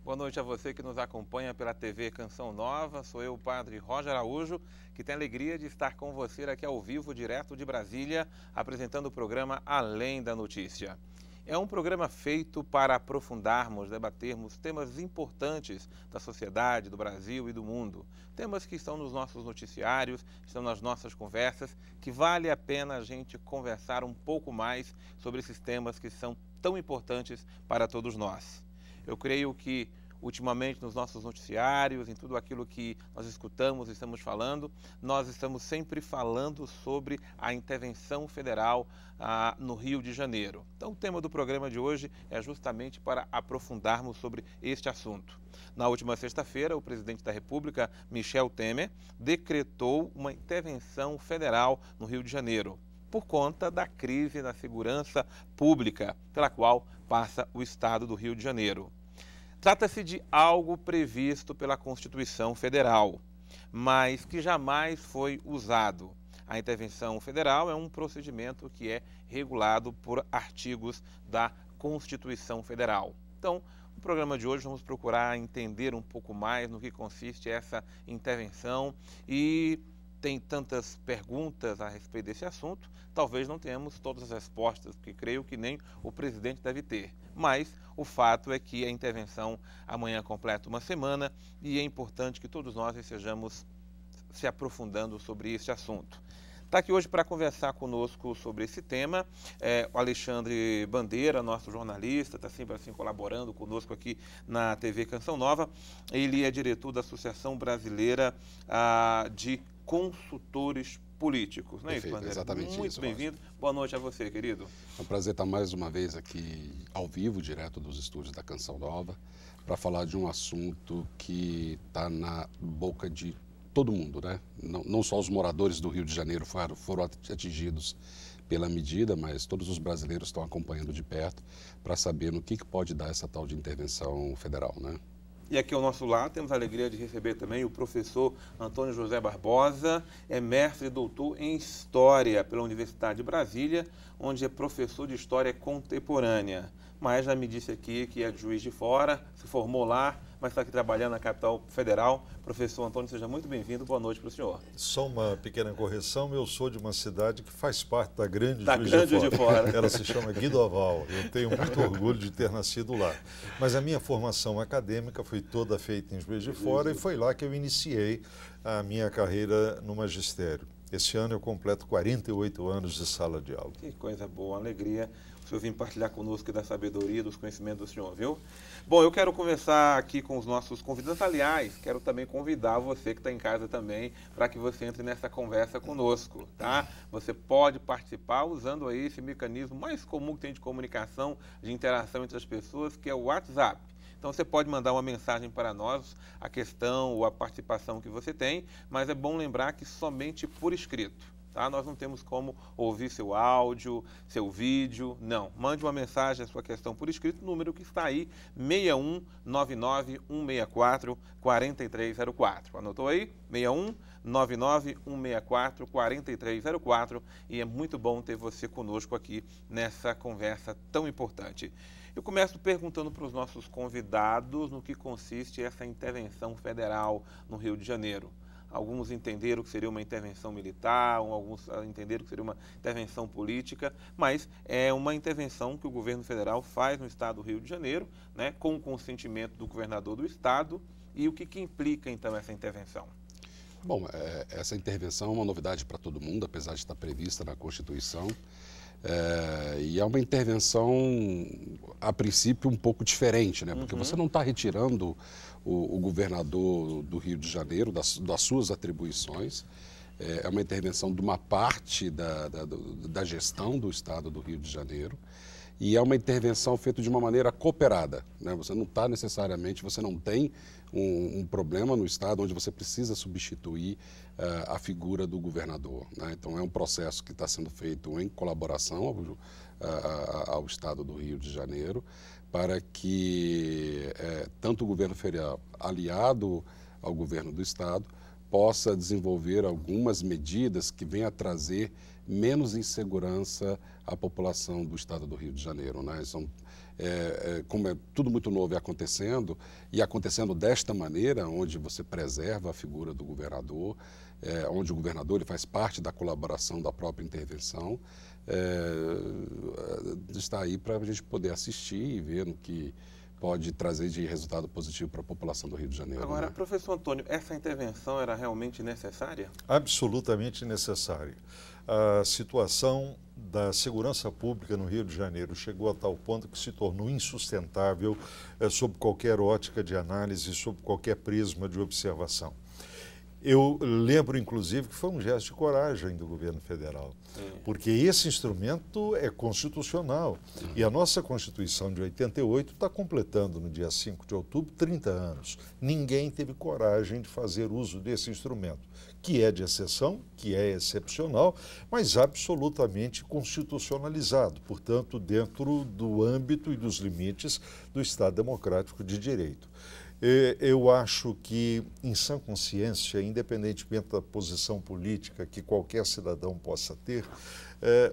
Boa noite a você que nos acompanha pela TV Canção Nova. Sou eu, o padre Roger Araújo, que tem a alegria de estar com você aqui ao vivo, direto de Brasília, apresentando o programa Além da Notícia. É um programa feito para aprofundarmos, debatermos temas importantes da sociedade, do Brasil e do mundo. Temas que estão nos nossos noticiários, estão nas nossas conversas, que vale a pena a gente conversar um pouco mais sobre esses temas que são tão importantes para todos nós. Eu creio que, ultimamente, nos nossos noticiários, em tudo aquilo que nós escutamos e estamos falando, nós estamos sempre falando sobre a intervenção federal no Rio de Janeiro. Então, o tema do programa de hoje é justamente para aprofundarmos sobre este assunto. Na última sexta-feira, o presidente da República, Michel Temer, decretou uma intervenção federal no Rio de Janeiro, por conta da crise na segurança pública, pela qual passa o estado do Rio de Janeiro. Trata-se de algo previsto pela Constituição Federal, mas que jamais foi usado. A intervenção federal é um procedimento que é regulado por artigos da Constituição Federal. Então, no programa de hoje vamos procurar entender um pouco mais no que consiste essa intervenção e tem tantas perguntas a respeito desse assunto, talvez não tenhamos todas as respostas, porque creio que nem o presidente deve ter. Mas o fato é que a intervenção amanhã completa uma semana e é importante que todos nós estejamos se aprofundando sobre esse assunto. Está aqui hoje para conversar conosco sobre esse tema o Alexandre Bandeira, nosso jornalista, está sempre assim colaborando conosco aqui na TV Canção Nova. Ele é diretor da Associação Brasileira de Consultores Políticos, não é isso, Bandeira? Exatamente isso. Muito bem-vindo. Boa noite a você, querido. É um prazer estar mais uma vez aqui ao vivo, direto dos estúdios da Canção Nova, para falar de um assunto que está na boca de todo mundo, né? Não só os moradores do Rio de Janeiro foram atingidos pela medida, mas todos os brasileiros estão acompanhando de perto para saber no que pode dar essa tal de intervenção federal, né? E aqui ao nosso lado temos a alegria de receber também o professor Antônio José Barbosa, é mestre e doutor em História pela Universidade de Brasília, onde é professor de História Contemporânea. Mas já me disse aqui que é de Juiz de Fora, se formou lá, mas está aqui trabalhando na capital federal. Professor Antônio, seja muito bem-vindo. Boa noite para o senhor. Só uma pequena correção, eu sou de uma cidade que faz parte da grande Juiz de Fora. Ela se chama Guidoval. Eu tenho muito orgulho de ter nascido lá. Mas a minha formação acadêmica foi toda feita em Juiz de Fora e foi lá que eu iniciei a minha carreira no magistério. Esse ano eu completo 48 anos de sala de aula. Que coisa boa, alegria o senhor vir partilhar conosco da sabedoria, dos conhecimentos do senhor, viu? Bom, eu quero conversar aqui com os nossos convidados. Aliás, quero também convidar você que está em casa também para que você entre nessa conversa conosco, tá? Você pode participar usando aí esse mecanismo mais comum que tem de comunicação, de interação entre as pessoas, que é o WhatsApp. Então você pode mandar uma mensagem para nós, a questão ou a participação que você tem, mas é bom lembrar que somente por escrito. Tá? Nós não temos como ouvir seu áudio, seu vídeo, não. Mande uma mensagem, a sua questão por escrito, número que está aí, 6199-164-4304. Anotou aí? 6199-164-4304. E é muito bom ter você conosco aqui nessa conversa tão importante. Eu começo perguntando para os nossos convidados no que consiste essa intervenção federal no Rio de Janeiro. Alguns entenderam que seria uma intervenção militar, alguns entenderam que seria uma intervenção política, mas é uma intervenção que o governo federal faz no estado do Rio de Janeiro, né, com o consentimento do governador do estado. E o que implica, então, essa intervenção? Bom, essa intervenção é uma novidade para todo mundo, apesar de estar prevista na Constituição. E é uma intervenção, a princípio, um pouco diferente, né? Porque você não está retirando o governador do Rio de Janeiro das suas atribuições. É uma intervenção de uma parte da gestão do estado do Rio de Janeiro. E é uma intervenção feita de uma maneira cooperada, né? Você não está necessariamente, você não tem um problema no estado onde você precisa substituir a figura do governador, né? Então é um processo que está sendo feito em colaboração ao estado do Rio de Janeiro para que tanto o governo federal aliado ao governo do estado possa desenvolver algumas medidas que venham a trazer menos insegurança a população do estado do Rio de Janeiro, né? Como é tudo muito novo e acontecendo desta maneira, onde você preserva a figura do governador, onde o governador ele faz parte da colaboração da própria intervenção, está aí para a gente poder assistir e ver no que pode trazer de resultado positivo para a população do Rio de Janeiro. Agora, né? professor Antônio, essa intervenção era realmente necessária? Absolutamente necessária. A situação da segurança pública no Rio de Janeiro chegou a tal ponto que se tornou insustentável sob qualquer ótica de análise, sob qualquer prisma de observação. Eu lembro, inclusive, que foi um gesto de coragem do governo federal, porque esse instrumento é constitucional. E a nossa Constituição de 88 está completando, no dia 5 de outubro, 30 anos. Ninguém teve coragem de fazer uso desse instrumento, que é de exceção, que é excepcional, mas absolutamente constitucionalizado, portanto, dentro do âmbito e dos limites do Estado Democrático de Direito. Eu acho que, em sã consciência, independentemente da posição política que qualquer cidadão possa ter,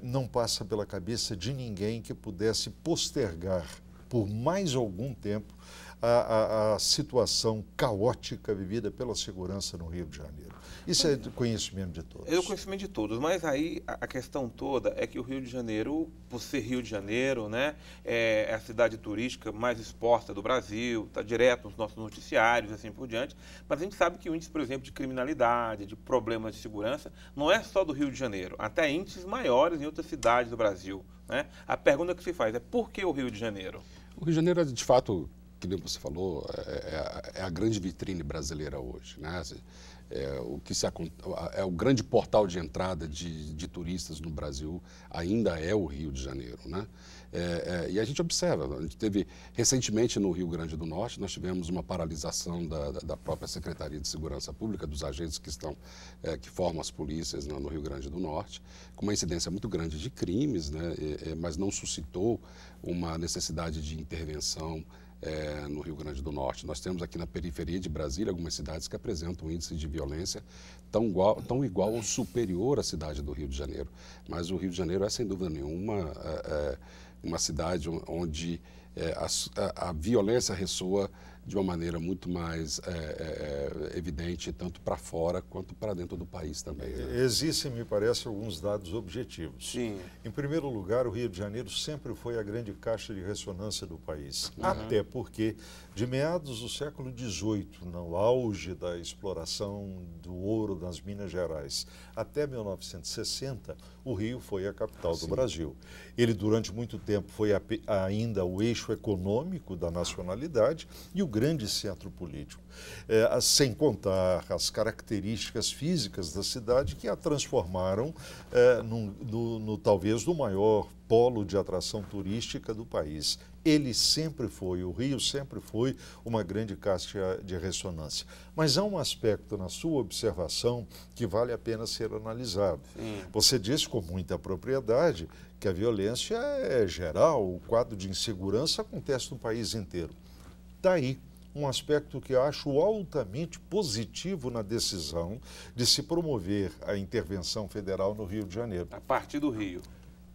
não passa pela cabeça de ninguém que pudesse postergar por mais algum tempo a situação caótica vivida pela segurança no Rio de Janeiro. Isso é do conhecimento de todos. É do conhecimento de todos, mas aí a questão toda é que o Rio de Janeiro, por ser Rio de Janeiro, né, é a cidade turística mais exposta do Brasil, está direto nos nossos noticiários e assim por diante, mas a gente sabe que o índice, por exemplo, de criminalidade, de problemas de segurança, não é só do Rio de Janeiro, até índices maiores em outras cidades do Brasil, né? A pergunta que se faz é por que o Rio de Janeiro? O Rio de Janeiro, de fato, que nem você falou, é a grande vitrine brasileira hoje, né? É o grande portal de entrada de turistas no Brasil, ainda é o Rio de Janeiro, né? E a gente observa, a gente teve recentemente no Rio Grande do Norte, nós tivemos uma paralisação da própria Secretaria de Segurança Pública, dos agentes que formam as polícias no Rio Grande do Norte, com uma incidência muito grande de crimes, né? Mas não suscitou uma necessidade de intervenção no Rio Grande do Norte. Nós temos aqui na periferia de Brasília algumas cidades que apresentam um índice de violência tão igual ou superior à cidade do Rio de Janeiro. Mas o Rio de Janeiro é, sem dúvida nenhuma, uma cidade onde a violência ressoa de uma maneira muito mais evidente, tanto para fora quanto para dentro do país também. Né? Existem, me parece, alguns dados objetivos. Sim. Em primeiro lugar, o Rio de Janeiro sempre foi a grande caixa de ressonância do país. Até porque, de meados do século XVIII, no auge da exploração do ouro nas Minas Gerais, até 1960, o Rio foi a capital do Brasil. Ele, durante muito tempo, foi ainda o eixo econômico da nacionalidade e o grande centro político, sem contar as características físicas da cidade que a transformaram talvez no maior polo de atração turística do país. O Rio sempre foi uma grande caixa de ressonância. Mas há um aspecto na sua observação que vale a pena ser analisado. Você disse com muita propriedade que a violência é geral, o quadro de insegurança acontece no país inteiro. Daí um aspecto que eu acho altamente positivo na decisão de se promover a intervenção federal no Rio de Janeiro. A partir do Rio.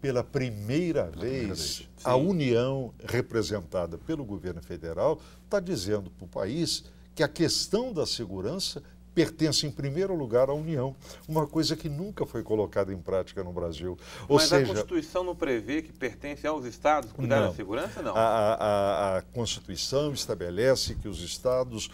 Pela primeira vez, a União, representada pelo governo federal, está dizendo para o país que a questão da segurança pertence em primeiro lugar à União, uma coisa que nunca foi colocada em prática no Brasil. Mas a Constituição não prevê que pertence aos estados cuidar da segurança, não? A Constituição estabelece que os estados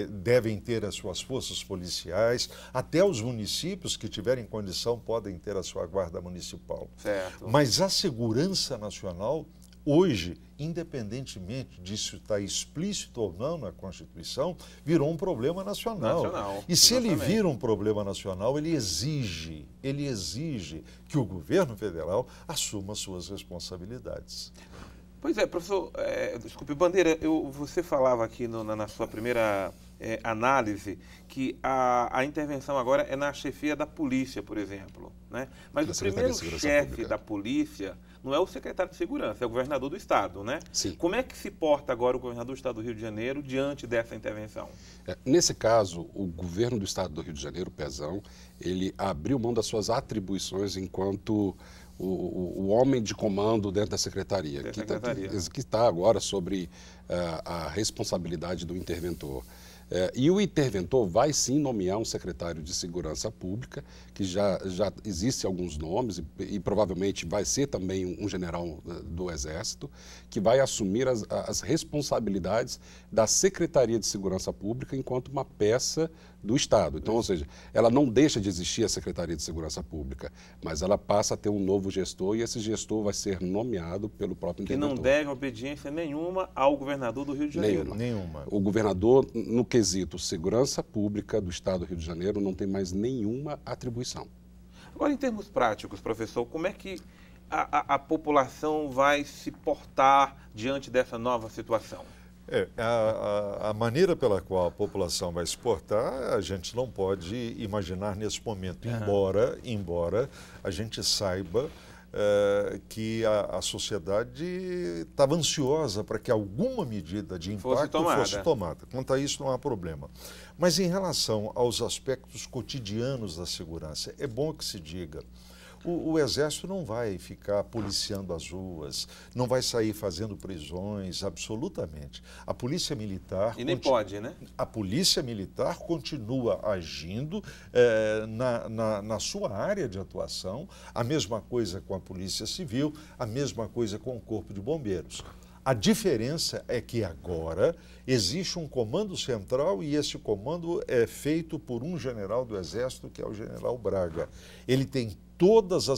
devem ter as suas forças policiais, até os municípios que tiverem condição podem ter a sua guarda municipal. Certo. Mas a segurança nacional, hoje, independentemente disso estar explícito ou não na Constituição, virou um problema nacional. E se ele vira um problema nacional, ele exige que o governo federal assuma suas responsabilidades. Pois é, professor, desculpe, Bandeira, você falava aqui na sua primeira análise que a intervenção agora é na chefia da polícia, por exemplo, né? Mas o primeiro chefe da polícia não é o secretário de segurança, é o governador do estado, né? Sim. Como é que se porta agora o governador do estado do Rio de Janeiro diante dessa intervenção? Nesse caso, o governo do estado do Rio de Janeiro, Pezão, ele abriu mão das suas atribuições enquanto o homem de comando dentro da secretaria, que está agora sobre a responsabilidade do interventor. E o interventor vai sim nomear um secretário de Segurança Pública, que já existe alguns nomes, e provavelmente vai ser também um general do Exército, que vai assumir as responsabilidades da Secretaria de Segurança Pública enquanto uma peça do Estado. Então, ou seja, ela não deixa de existir a Secretaria de Segurança Pública, mas ela passa a ter um novo gestor, e esse gestor vai ser nomeado pelo próprio interventor. Que não deve obediência nenhuma ao governador do Rio de Janeiro. Nenhuma. O governador, no quesito segurança pública do Estado do Rio de Janeiro, não tem mais nenhuma atribuição. Agora, em termos práticos, professor, como é que a população vai se portar diante dessa nova situação? A maneira pela qual a população vai se portar, a gente não pode imaginar nesse momento, embora a gente saiba que a sociedade estava ansiosa para que alguma medida de impacto fosse tomada. Quanto a isso, não há problema. Mas em relação aos aspectos cotidianos da segurança, é bom que se diga: o Exército não vai ficar policiando as ruas, não vai sair fazendo prisões, absolutamente. A Polícia Militar... E nem pode, né? A Polícia Militar continua agindo na sua área de atuação, a mesma coisa com a Polícia Civil, a mesma coisa com o Corpo de Bombeiros. A diferença é que agora existe um comando central, e esse comando é feito por um general do Exército, que é o general Braga. Ele tem todos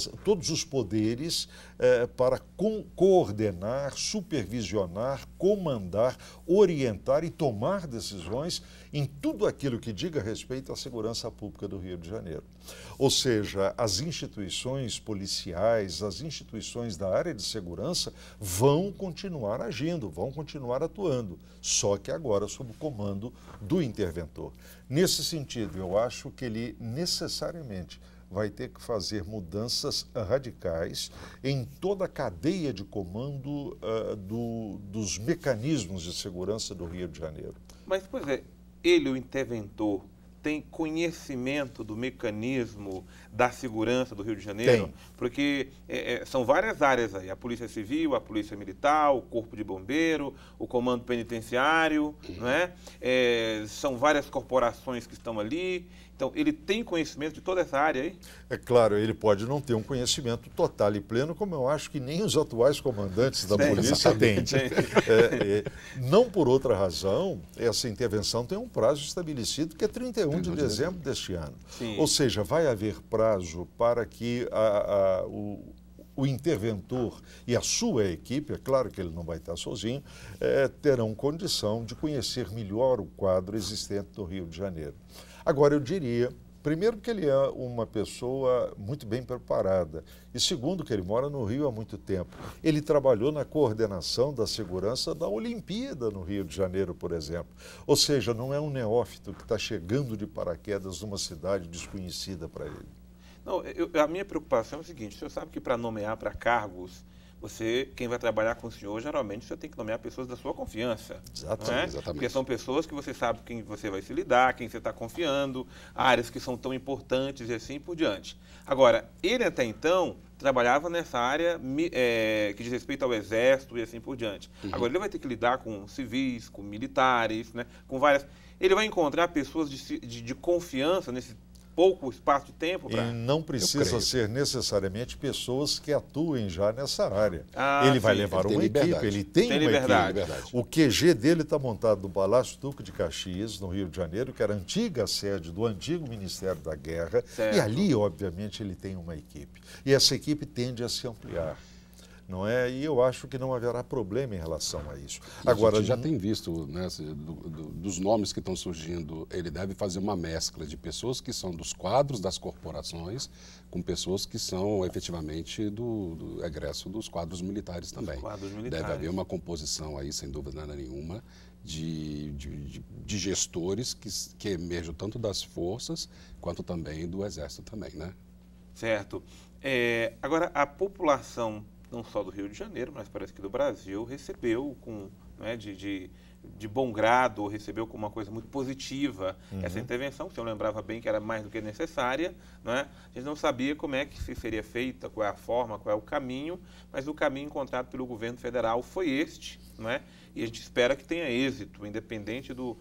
os poderes para coordenar, supervisionar, comandar, orientar e tomar decisões em tudo aquilo que diga respeito à segurança pública do Rio de Janeiro. Ou seja, as instituições policiais, as instituições da área de segurança vão continuar agindo, vão continuar atuando, só que agora sob o comando do interventor. Nesse sentido, eu acho que ele necessariamente vai ter que fazer mudanças radicais em toda a cadeia de comando dos mecanismos de segurança do Rio de Janeiro. Mas, pois é, ele, o interventor, tem conhecimento do mecanismo da segurança do Rio de Janeiro? Tem. Porque são várias áreas aí: a Polícia Civil, a Polícia Militar, o Corpo de Bombeiro, o Comando Penitenciário, não é? São várias corporações que estão ali. Então, ele tem conhecimento de toda essa área aí? É claro, ele pode não ter um conhecimento total e pleno, como eu acho que nem os atuais comandantes da polícia têm. Não por outra razão, essa intervenção tem um prazo estabelecido, que é 31 de dezembro deste ano. Sim. Ou seja, vai haver prazo para que o interventor e a sua equipe, é claro que ele não vai estar sozinho, terão condição de conhecer melhor o quadro existente do Rio de Janeiro. Agora, eu diria, primeiro, que ele é uma pessoa muito bem preparada, e segundo, que ele mora no Rio há muito tempo. Ele trabalhou na coordenação da segurança da Olimpíada no Rio de Janeiro, por exemplo. Ou seja, não é um neófito que está chegando de paraquedas numa cidade desconhecida para ele. Não, a minha preocupação é o seguinte: o senhor sabe que para nomear para cargos, quem vai trabalhar com o senhor, geralmente o senhor tem que nomear pessoas da sua confiança. Exatamente. Porque são pessoas que você sabe quem você vai se lidar, quem você está confiando, áreas que são tão importantes e assim por diante. Agora, ele até então trabalhava nessa área que diz respeito ao Exército e assim por diante. Agora, ele vai ter que lidar com civis, com militares, né, com várias... Ele vai encontrar pessoas de confiança nesse pouco espaço de tempo para... E não precisa ser necessariamente pessoas que atuem já nessa área. Ele vai levar uma equipe, ele tem uma equipe. O QG dele está montado no Palácio Duque de Caxias, no Rio de Janeiro, que era a antiga sede do antigo Ministério da Guerra. Certo. E ali, obviamente, ele tem uma equipe. E essa equipe tende a se ampliar. Não é? E eu acho que não haverá problema em relação a isso. Agora, a gente já tem visto, né, dos nomes que estão surgindo, ele deve fazer uma mescla de pessoas que são dos quadros das corporações com pessoas que são efetivamente do egresso dos quadros militares também. Deve haver uma composição aí, sem dúvida nenhuma, de gestores que emergem tanto das forças quanto também do Exército também, né? Certo. Agora, a população, não só do Rio de Janeiro, mas parece que do Brasil, recebeu de bom grado ou recebeu como uma coisa muito positiva essa intervenção, que o senhor lembrava bem que era mais do que necessária, não é? A gente não sabia como é que seria feita, qual é a forma, qual é o caminho, mas o caminho encontrado pelo governo federal foi este, não é? E a gente espera que tenha êxito, independente do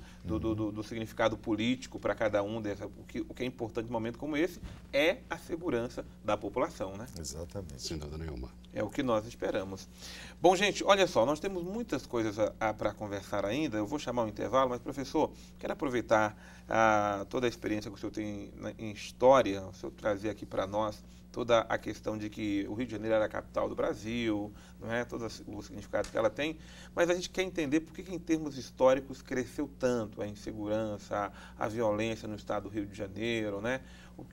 significado político para cada um. O que é importante num momento como esse é a segurança da população, né? Exatamente. Sem dúvida nenhuma. É o que nós esperamos. Bom, gente, olha só, nós temos muitas coisas para conversar ainda. Eu vou chamar o intervalo, mas, professor, quero aproveitar toda a experiência que o senhor tem em história, o senhor trazer aqui para nós toda a questão de que o Rio de Janeiro era a capital do Brasil, não é? Todo o significado que ela tem, mas a gente quer entender por que em termos históricos cresceu tanto a insegurança, a violência no estado do Rio de Janeiro, né?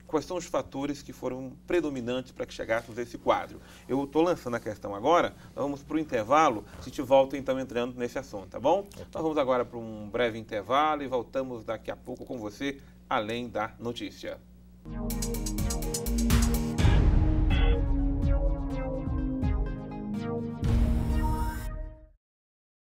Quais são os fatores que foram predominantes para que chegássemos a esse quadro? Eu estou lançando a questão agora, nós vamos para o intervalo, a gente volta então entrando nesse assunto, tá bom? Nós vamos agora para um breve intervalo e voltamos daqui a pouco com você, Além da Notícia.